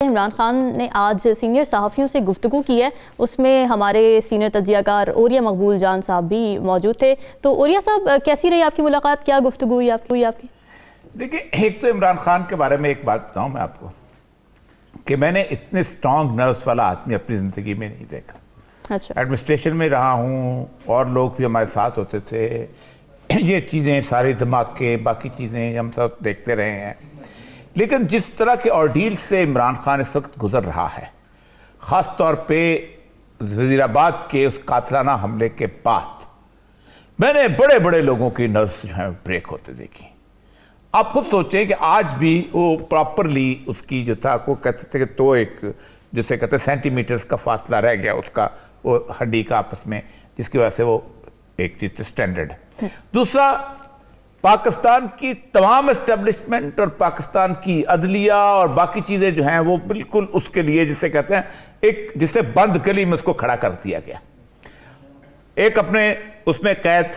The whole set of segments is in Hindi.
इमरान खान ने आज सीनियर सहाफ़ियों से गुफ्तगू की है, उसमें हमारे सीनियर तज्ज़ियाकार ओरिया मकबूल जान साहब भी मौजूद थे। तो ओरिया साहब, कैसी रही आपकी मुलाकात, क्या गुफ्तगू हुई आपकी? देखिए, एक तो इमरान खान के बारे में एक बात बताऊं मैं आपको कि मैंने इतने स्ट्रॉन्ग नर्व्स वाला आदमी अपनी ज़िंदगी में नहीं देखा। अच्छा। एडमिनिस्ट्रेशन में रहा हूँ और लोग भी हमारे साथ होते थे, ये चीज़ें सारे धमाके बाकी चीज़ें हम सब देखते रहे हैं, लेकिन जिस तरह के ऑर्डील से इमरान खान इस वक्त गुजर रहा है, ख़ास तौर पे वज़ीराबाद के उस कातलाना हमले के बाद, मैंने बड़े बड़े लोगों की नर्व्स जो हैं ब्रेक होते देखी। आप खुद सोचें कि आज भी वो प्रॉपरली उसकी जो था को कहते थे कि तो एक जिसे कहते सेंटीमीटर्स का फासला रह गया उसका, वो हड्डी का आपस में, जिसकी वजह से वो एक चीज़ स्टैंडर्ड है। दूसरा, पाकिस्तान की तमाम एस्टेब्लिशमेंट और पाकिस्तान की अदलिया और बाकी चीज़ें जो हैं वो बिल्कुल उसके लिए जिसे कहते हैं एक जिसे बंद गली में उसको खड़ा कर दिया गया। एक अपने उसमें कैद,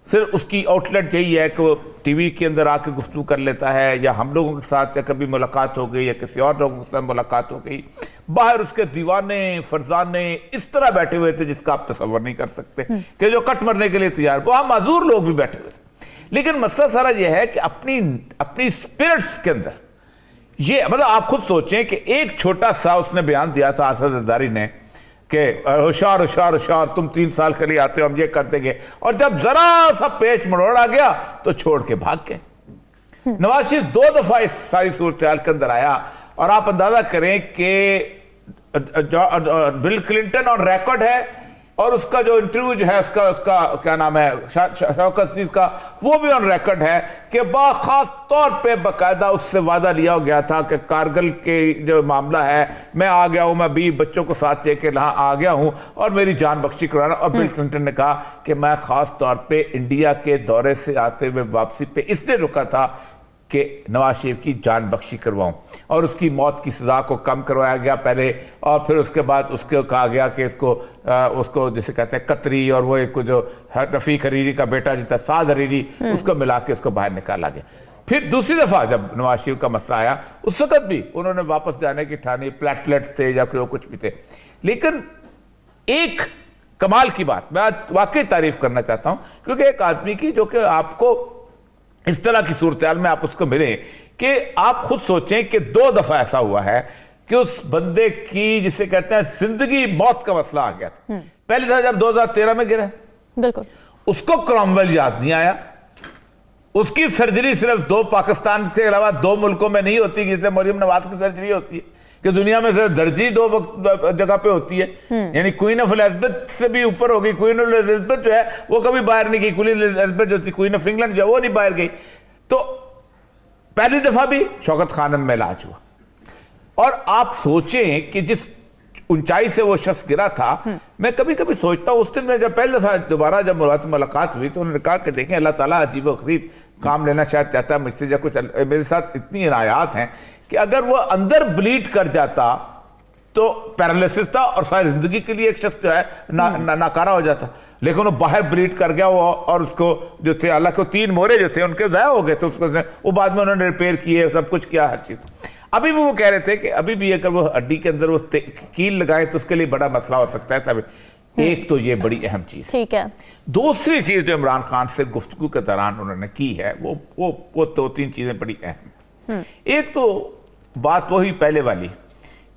सिर्फ उसकी आउटलेट यही है कि वो टीवी के अंदर आके गुफ्तगू कर लेता है, या हम लोगों के साथ या कभी मुलाकात हो गई या किसी और लोगों के साथ मुलाकात हो गई। बाहर उसके दीवाने फरजाने इस तरह बैठे हुए थे जिसका आप तसव्वुर नहीं कर सकते कि जो कट मरने के लिए तैयार, वहाँ माजूर लोग भी बैठे हुए थे। लेकिन मसला सारा यह है कि अपनी स्पिरिट्स के अंदर ये, मतलब आप खुद सोचें कि एक छोटा सा उसने बयान दिया था आसिफ जरदारी ने कि होशियार होशियार होशियार, तुम 3 साल के लिए आते हो, हम ये कर देंगे, और जब जरा सा पेच मरोड़ा गया तो छोड़ के भाग गए। नवाज शरीफ 2 दफा इस सारी सूरत के अंदर आया, और आप अंदाजा करें कि बिल क्लिंटन ऑन रिकॉर्ड है, और उसका जो इंटरव्यू जो है उसका क्या नाम है, शौकत अजीज का, वो भी ऑन रिकॉर्ड है कि खास तौर पे बाकायदा उससे वादा लिया गया था कि कारगिल के जो मामला है, मैं आ गया हूँ, मैं 20 बच्चों को साथ लेके यहाँ आ गया हूँ और मेरी जान बख्शी कराना। और बिल क्लिंटन ने कहा कि मैं खास तौर पे इंडिया के दौरे से आते हुए वापसी पे इसलिए रुका था कि नवाज शरीफ की जान बख्शी करवाऊं, और उसकी मौत की सज़ा को कम करवाया गया पहले, और फिर उसके बाद उसको कहा गया कि उसको जिसे कहते हैं कतरी, और वो एक जो रफ़ीक हरीरी का बेटा जितना साद हरीरी, उसको मिला के उसको बाहर निकाला गया। फिर दूसरी दफ़ा जब नवाज शरीफ का मसला आया, उस वक़्त भी उन्होंने वापस जाने की ठानी, प्लेटलेट्स थे या फिर कुछ भी थे। लेकिन एक कमाल की बात मैं आज वाकई तारीफ़ करना चाहता हूँ, क्योंकि एक आदमी की जो कि आपको इस तरह की सूरत में आप उसको मिले कि आप खुद सोचें कि 2 दफा ऐसा हुआ है कि उस बंदे की जिसे कहते हैं जिंदगी मौत का मसला आ गया था। पहली दफा जब 2013 में गिरा, बिल्कुल उसको क्रॉमवेल याद नहीं आया। उसकी सर्जरी सिर्फ 2 पाकिस्तान के अलावा 2 मुल्कों में नहीं होती, जैसे मरियम नवाज की सर्जरी होती है कि दुनिया में सिर्फ दर्जी 2 जगह पे होती है, यानी क्वीन ऑफ एलिजाबेथ से भी ऊपर हो गई। क्वीन ऑफ एलिजाबेथ जो है वो कभी बाहर नहीं गई, क्वीन एलिजाबेथ जो थी, क्वीन ऑफ इंग्लैंड जो वो नहीं बाहर गई। तो पहली दफा भी शौकत खानन में इलाज हुआ, और आप सोचें कि जिस ऊंचाई से वो शख्स गिरा था, मैं कभी कभी सोचता हूँ, उस दिन में जब पहली दफा दोबारा जब मुलाकात हुई तो उन्होंने कहा कि देखें अल्लाह ताला अजीब व गरीब काम लेना शायद चाहता है मुझसे, या कुछ मेरे साथ इतनी इनायात हैं कि अगर वो अंदर ब्लीड कर जाता तो पैरालिसिस था और सारी जिंदगी के लिए एक शख्स जो है नाकारा हो जाता, लेकिन वो बाहर ब्लीड कर गया वो, और उसको जो थे अल्लाह को 3 मोहरे जो थे उनके ज़ाया हो गए थे, उसको वो बाद में उन्होंने रिपेयर किए, सब कुछ किया, हर चीज़। अभी भी वो कह रहे थे कि अभी भी अगर वो हड्डी के अंदर वो कील लगाए तो उसके लिए बड़ा मसला हो सकता है। तभी एक तो ये बड़ी अहम चीज़, ठीक है। दूसरी चीज़ जो इमरान खान से गुफ्तगू के दौरान उन्होंने की है वो 2-3 चीज़ें बड़ी अहम। एक तो बात वही पहले वाली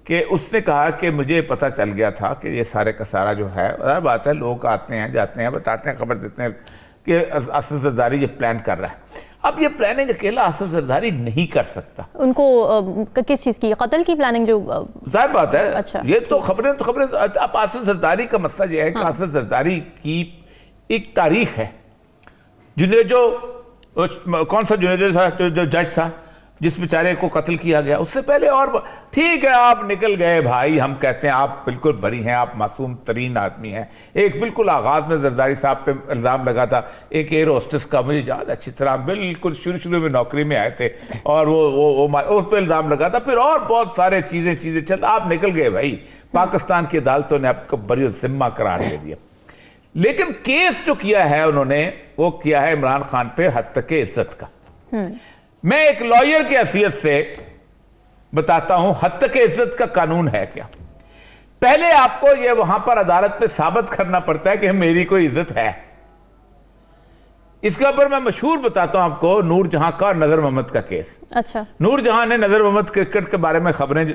कि उसने कहा कि मुझे पता चल गया था कि ये सारे का सारा जो है, हर बात है, लोग आते हैं जाते हैं, बताते हैं, खबर देते हैं कि आसिफ जरदारी ये प्लान कर रहा है। अब ये प्लानिंग अकेला आसिफ जरदारी नहीं कर सकता। उनको किस चीज़ की, कत्ल की प्लानिंग? जो जाहिर बात है। अच्छा, ये तो खबरें अब आसिफ जरदारी का मसला यह है कि आसिफ जरदारी की एक तारीख है। जुनेद कौन सा जुनेद जो जज था जिस बेचारे को कत्ल किया गया, उससे पहले और ठीक है आप निकल गए भाई, हम कहते हैं आप बिल्कुल बरी हैं, आप मासूम तरीन आदमी हैं। एक बिल्कुल आगाज़ में जरदारी साहब पे इल्ज़ाम लगा था, एक एयर होस्टेस का, मुझे याद अच्छी तरह, बिल्कुल शुरू में नौकरी में आए थे, और वो उस पर इल्ज़ाम लगा था, फिर और बहुत सारे चीज़ें चल, आप निकल गए भाई। पाकिस्तान की अदालतों ने आपको बरी ज़िम्मा करार दे दिया। लेकिन केस जो किया है उन्होंने, वो किया है इमरान खान पे हत्या के इज्जत का। मैं एक लॉयर की हैसियत से बताता हूं हद तक इज्जत का कानून है क्या। पहले आपको यह वहां पर अदालत में साबित करना पड़ता है कि मेरी कोई इज्जत है। इसके ऊपर मैं मशहूर बताता हूं आपको नूर जहां का और नजर मोहम्मद का केस। अच्छा। नूर जहां ने नजर मोहम्मद क्रिकेट के बारे में खबरें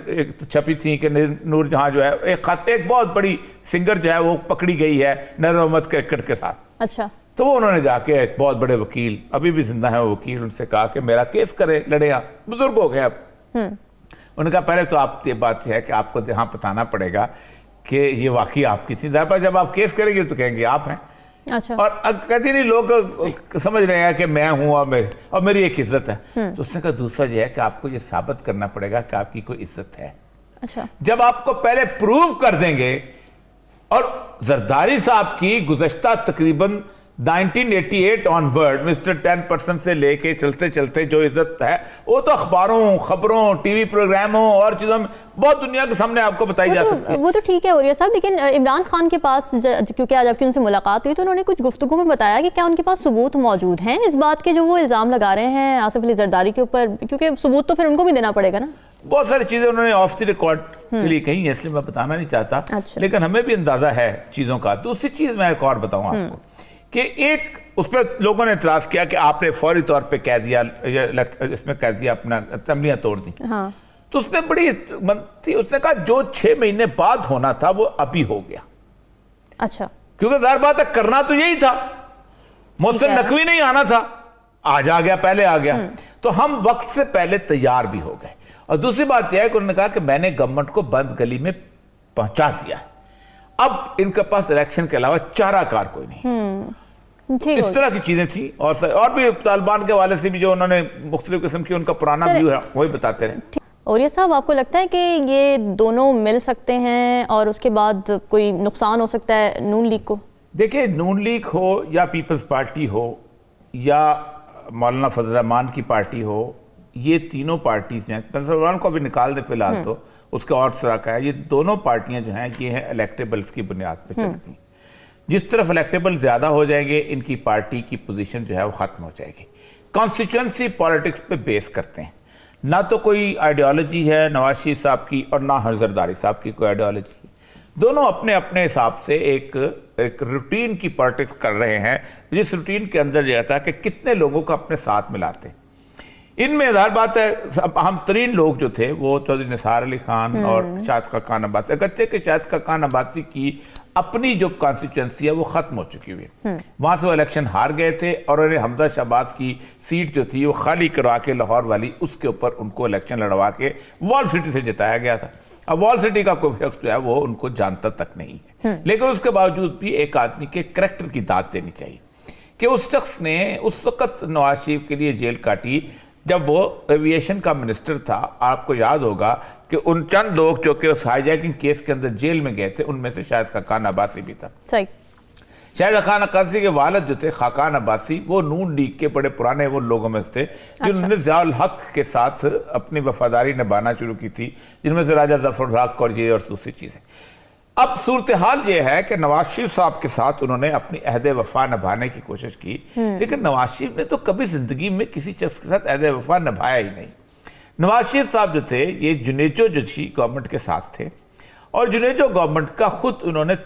छपी थी कि नूर जहां जो है एक बहुत बड़ी सिंगर जो है वो पकड़ी गई है नजर मोहम्मद क्रिकेट के साथ। अच्छा। तो वो उन्होंने जाके एक बहुत बड़े वकील, अभी भी जिंदा है वो वकील, उनसे कहा कि मेरा केस करे, लड़े। आप बुजुर्ग हो गए अब। उन्होंने कहा पहले तो आप ये बात है कि आपको यहाँ बताना पड़ेगा कि ये वाकई आपकी थी। जब आप केस करेंगे तो कहेंगे आप हैं। अच्छा। और कहती नहीं लोग समझ रहे हैं कि मैं हूं और मेरी एक इज्जत है। तो उसने कहा दूसरा ये है कि आपको ये साबित करना पड़ेगा कि आपकी कोई इज्जत है। अच्छा। जब आपको पहले प्रूव कर देंगे, और जरदारी साहब की गुज़श्ता तकरीबन 1988 ऑनवर्ड मिस्टर 10% से लेके चलते चलते जो इज्जत है वो तो अखबारों, खबरों, टीवी प्रोग्रामों और चीज़ों में बहुत दुनिया के सामने आपको बताई जा सकती है। वो तो ठीक है औरिया साहब, लेकिन इमरान खान के पास क्योंकि आज आपकी उनसे मुलाकात हुई तो उन्होंने कुछ गुफ्तगू में बताया कि क्या उनके पास सबूत मौजूद हैं इस बात के जो वो इल्ज़ाम लगा रहे हैं आसिफ अली जरदारी के ऊपर, क्योंकि सबूत तो फिर उनको भी देना पड़ेगा ना। बहुत सारी चीज़ें उन्होंने ऑफ द रिकॉर्ड के लिए कही है, इसलिए मैं बताना नहीं चाहता। अच्छा। लेकिन हमें भी अंदाजा है चीज़ों का। दूसरी चीज़ मैं एक और बताऊँ आपको कि एक उस पर लोगों ने इतराज़ किया कि आपने फौरी तौर पे कह दिया, इसमें कह दिया अपना तमलियाँ तोड़ दी। हाँ। तो उसने बड़ी मन थी, उसने कहा जो 6 महीने बाद होना था वो अभी हो गया। अच्छा। क्योंकि ज़ाहिर बात है करना तो यही था, मुझसे नकवी नहीं आना था, आज आ गया, पहले आ गया। तो हम वक्त से पहले तैयार भी हो गए। और दूसरी बात यह है कि उन्होंने कहा कि मैंने गवर्नमेंट को बंद गली में पहुंचा दिया है, अब इनके पास इलेक्शन के अलावा चाराकार कोई नहीं। इस तरह की चीजें थी। और भी तालिबान के हवाले से भी जो उन्होंने मुख्तलिफ किस्म की उनका पुराना व्यू है वही बताते रहे। और ये साहब आपको लगता है कि ये दोनों मिल सकते हैं और उसके बाद कोई नुकसान हो सकता है नून लीग को? देखिए, नून लीग हो या पीपल्स पार्टी हो या मौलाना फजल रहमान की पार्टी हो, ये तीनों पार्टीज हैं। फजल रहमान को अभी निकाल दे फिलहाल तो उसके और तरह का है। ये दोनों पार्टियां जो हैं ये हैं इलेक्टेबल्स की बुनियाद पे चलती हैं। जिस तरफ इलेक्टेबल ज़्यादा हो जाएंगे इनकी पार्टी की पोजीशन जो है वो ख़त्म हो जाएगी। कॉन्स्टिट्यूंसी पॉलिटिक्स पे बेस करते हैं, ना तो कोई आइडियोलॉजी है नवाज शरीफ साहब की और ना जरदारी साहब की कोई आइडियोलॉजी है। दोनों अपने अपने हिसाब से एक रूटीन की पॉलिटिक्स कर रहे हैं, जिस रूटीन के अंदर यह था कि कितने लोगों को अपने साथ मिलाते हैं। इनमें ज़ाहिर बात है अहम तरीन लोग जो थे वो चौधरी निसार अली खान और शाहिद खाकान अब्बासी, अगरचे कि शाहिद खाकान अब्बासी की अपनी जो कॉन्स्टिट्यूंसी है वो ख़त्म हो चुकी हुई है। वहाँ से वो इलेक्शन हार गए थे और उन्हें हमजा शहबाज की सीट जो थी वो खाली करवा के लाहौर वाली, उसके ऊपर उनको इलेक्शन लड़वा के वॉल सिटी से जिताया गया था। अब वॉल सिटी का कोई शख्स जो है वो उनको जानता तक नहीं है, लेकिन उसके बावजूद भी एक आदमी के करैक्टर की दाद देनी चाहिए कि उस शख्स ने उस वक्त नवाज शरीफ के लिए जेल काटी जब वो एविएशन का मिनिस्टर था। आपको याद होगा कि उन चंद लोग जो कि उस हाईजैकिंग केस के अंदर जेल में गए थे उनमें से शाहिद खाकान अब्बासी भी था। सही। शाहिद खाकान अब्बासी के वालिद जो थे खाकान अब्बासी, वो नून लीग के बड़े पुराने वो लोगों में थे जिन्होंने ज़ियाउल हक के साथ अपनी वफादारी निभाना शुरू की थी, जिनमें से राजा जफर हक और ये और दूसरी चीज़ें। अब सूरत हाल ये है कि नवाज शरीफ साहब के साथ उन्होंने अपनी अहद वफा निभाने की कोशिश की, लेकिन नवाज शरीफ ने तो कभी जिंदगी में किसी शख्स के साथ अहद वफा निभाया ही नहीं। नवाज शरीफ साहब जो थे ये जुनेजो जो थी गवर्नमेंट के साथ थे और जुनेजो गवर्नमेंट का खुद उन्होंने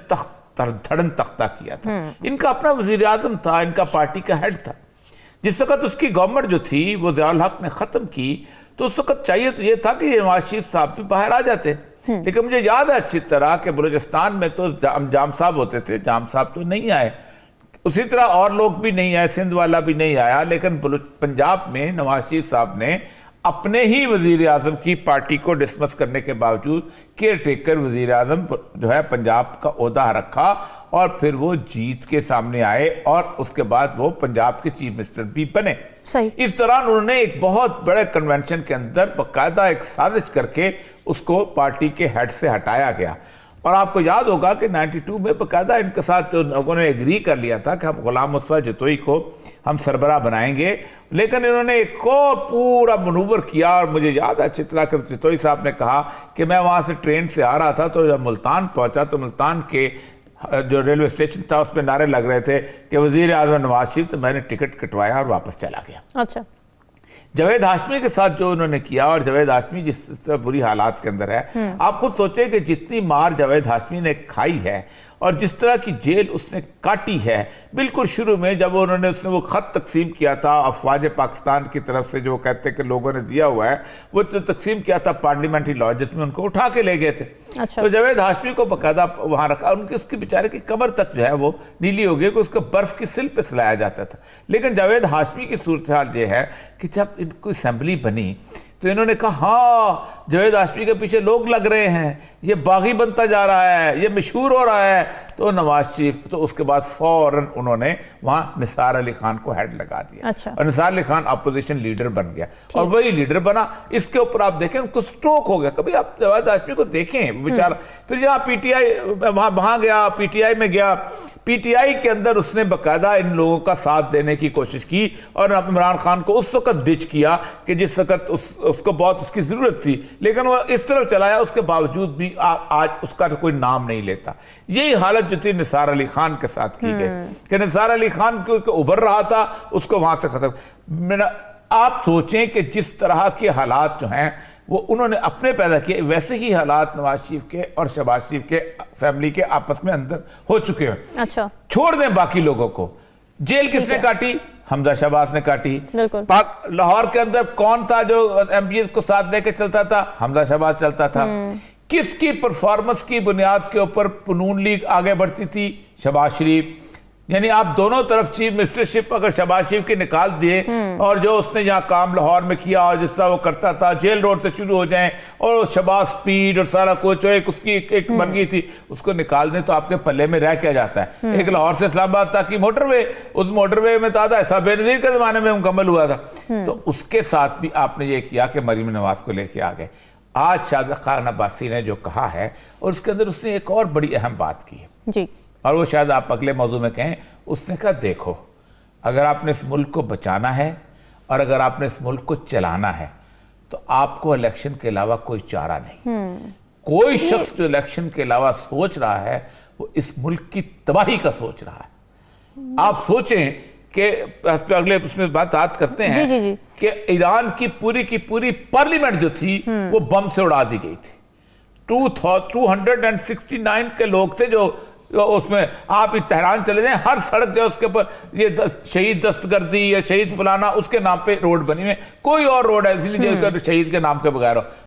धड़न तख्ता किया था। इनका अपना वजीर आजम था, इनका पार्टी का हेड था। जिस वक्त उसकी गवर्नमेंट जो थी वो ज़ियाउल हक ने ख़त्म की तो उस वक्त चाहिए तो ये था कि नवाज शरीफ साहब भी बाहर आ जाते। लेकिन मुझे याद है अच्छी तरह कि बलूचिस्तान में तो जाम साहब होते थे, जाम साहब तो नहीं आए, उसी तरह और लोग भी नहीं आए, सिंध वाला भी नहीं आया। लेकिन पंजाब में नवाज शरीफ साहब ने अपने ही वजीर आजम की पार्टी को डिसमिस करने के बावजूद केयर टेकर वजीर आजम जो है पंजाब का ओहदा रखा और फिर वो जीत के सामने आए और उसके बाद वो पंजाब के चीफ मिनिस्टर भी बने। सही। इस दौरान उन्होंने एक बहुत बड़े कन्वेंशन के अंदर बाकायदा एक साजिश करके उसको पार्टी के हेड से हटाया गया। और आपको याद होगा कि 92 में बाकायदा इनके साथ जो लोगों ने एग्री कर लिया था कि हम गुलाम मुस्तफा जतोई को हम सरबराह बनाएंगे, लेकिन इन्होंने एक और पूरा मनूवर किया। और मुझे याद है अच्छी तरह कि जतोई साहब ने कहा कि मैं वहाँ से ट्रेन से आ रहा था तो जब मुल्तान पहुँचा तो मुल्तान के जो रेलवे स्टेशन था उस पर नारे लग रहे थे कि वजीर आज़म नवाज शरीफ, तो मैंने टिकट कटवाया और वापस चला गया। अच्छा। जावेद हाशमी के साथ जो उन्होंने किया, और जावेद हाशमी जिस तरह बुरी हालात के अंदर है, आप खुद सोचें कि जितनी मार जावेद हाशमी ने खाई है और जिस तरह की जेल उसने काटी है, बिल्कुल शुरू में जब उसने वो ख़त तकसीम किया था अफवाज पाकिस्तान की तरफ से, जो कहते हैं कि लोगों ने दिया हुआ है, वो तो तकसीम किया था पार्लियामेंट्री लॉ, जिसमें उनको उठा के ले गए थे। अच्छा। तो जावेद हाशमी को बाकायदा वहाँ रखा, उसकी बेचारे की कमर तक जो है वो नीली हो गई कि उसको बर्फ़ की सिल पे सुलाया जाता था। लेकिन जावेद हाशमी की सूरत हाल ये है कि जब इनको असेंबली बनी तो इन्होंने कहा हाँ जावेद हाशमी के पीछे लोग लग रहे हैं, ये बागी बनता जा रहा है, ये मशहूर हो रहा है। तो नवाज शरीफ, तो उसके बाद फौरन उन्होंने वहाँ निसार अली खान को हेड लगा दिया। अच्छा। और निसार अली खान अपोजिशन लीडर बन गया और वही लीडर बना। इसके ऊपर आप देखें उनको स्ट्रोक हो गया। कभी आप जावेद हाशमी को देखें बेचारा, फिर जहाँ पीटीआई वहाँ गया, पीटीआई में गया, पीटीआई के अंदर उसने बाकायदा इन लोगों का साथ देने की कोशिश की और इमरान खान को उस वक्त डिच किया कि जिस वक्त उसको बहुत उसकी ज़रूरत थी, लेकिन वह इस तरफ चलाया, उसके बावजूद भी आज उसका कोई नाम नहीं लेता। यही हालत जो थी निसार अली खान के साथ की गई कि निसार अली खान क्योंकि उभर रहा था, उसको वहाँ से ख़त्म। आप सोचें कि जिस तरह के हालात जो हैं वो उन्होंने अपने पैदा किए, वैसे ही हालात नवाज शरीफ के और शहबाज शरीफ के फैमिली के आपस में अंदर हो चुके हैं। अच्छा। छोड़ दें बाकी लोगों को, जेल किसने काटी? हमजा शहबाज ने काटी। पाक लाहौर के अंदर कौन था जो एमपीएस को साथ देके चलता था? हमजा शहबाज चलता था। किसकी परफॉर्मेंस की बुनियाद के ऊपर नून लीग आगे बढ़ती थी? शहबाज शरीफ। यानी आप दोनों तरफ चीफ मिनिस्टरशिप अगर शहबाज शरीफ के निकाल दिए और जो उसने यहाँ काम लाहौर में किया और जिस तरह वो करता था, जेल रोड से शुरू हो जाएं और शहबाज स्पीड और सारा कुछ एक उसकी एक बन गई थी, उसको निकाल दें तो आपके पल्ले में रह क्या जाता है? एक लाहौर से इस्लामाबाद तक की मोटरवे, उस मोटरवे में था ऐसा बेनज़ीर के ज़माने में मुकम्मल हुआ था। तो उसके साथ भी आपने ये किया कि मरीम नवाज को लेके आ गए। आज शादिक खान अब्बासी ने जो कहा है और उसके अंदर उसने एक और बड़ी अहम बात की है जी, और वो शायद आप अगले मौजू में कहें। उसने कहा देखो, अगर आपने इस मुल्क को बचाना है और अगर आपने इस मुल्क को चलाना है तो आपको इलेक्शन के अलावा कोई चारा नहीं। कोई शख्स जो इलेक्शन के अलावा सोच रहा है वो इस मुल्क की तबाही का सोच रहा है। आप सोचें कि अगले उसमें बात करते हैं जी। कि ईरान की पूरी पार्लियामेंट जो थी वो बम से उड़ा दी गई थी। 269 के लोग थे जो उसमें, आप तेहरान चले जाएं, हर सड़क जो उसके ऊपर ये शहीद दस्तगर्दी या शहीद फलाना उसके नाम पे रोड बनी है, कोई और रोड ऐसी नहीं जो शहीद के नाम के बगैर हो।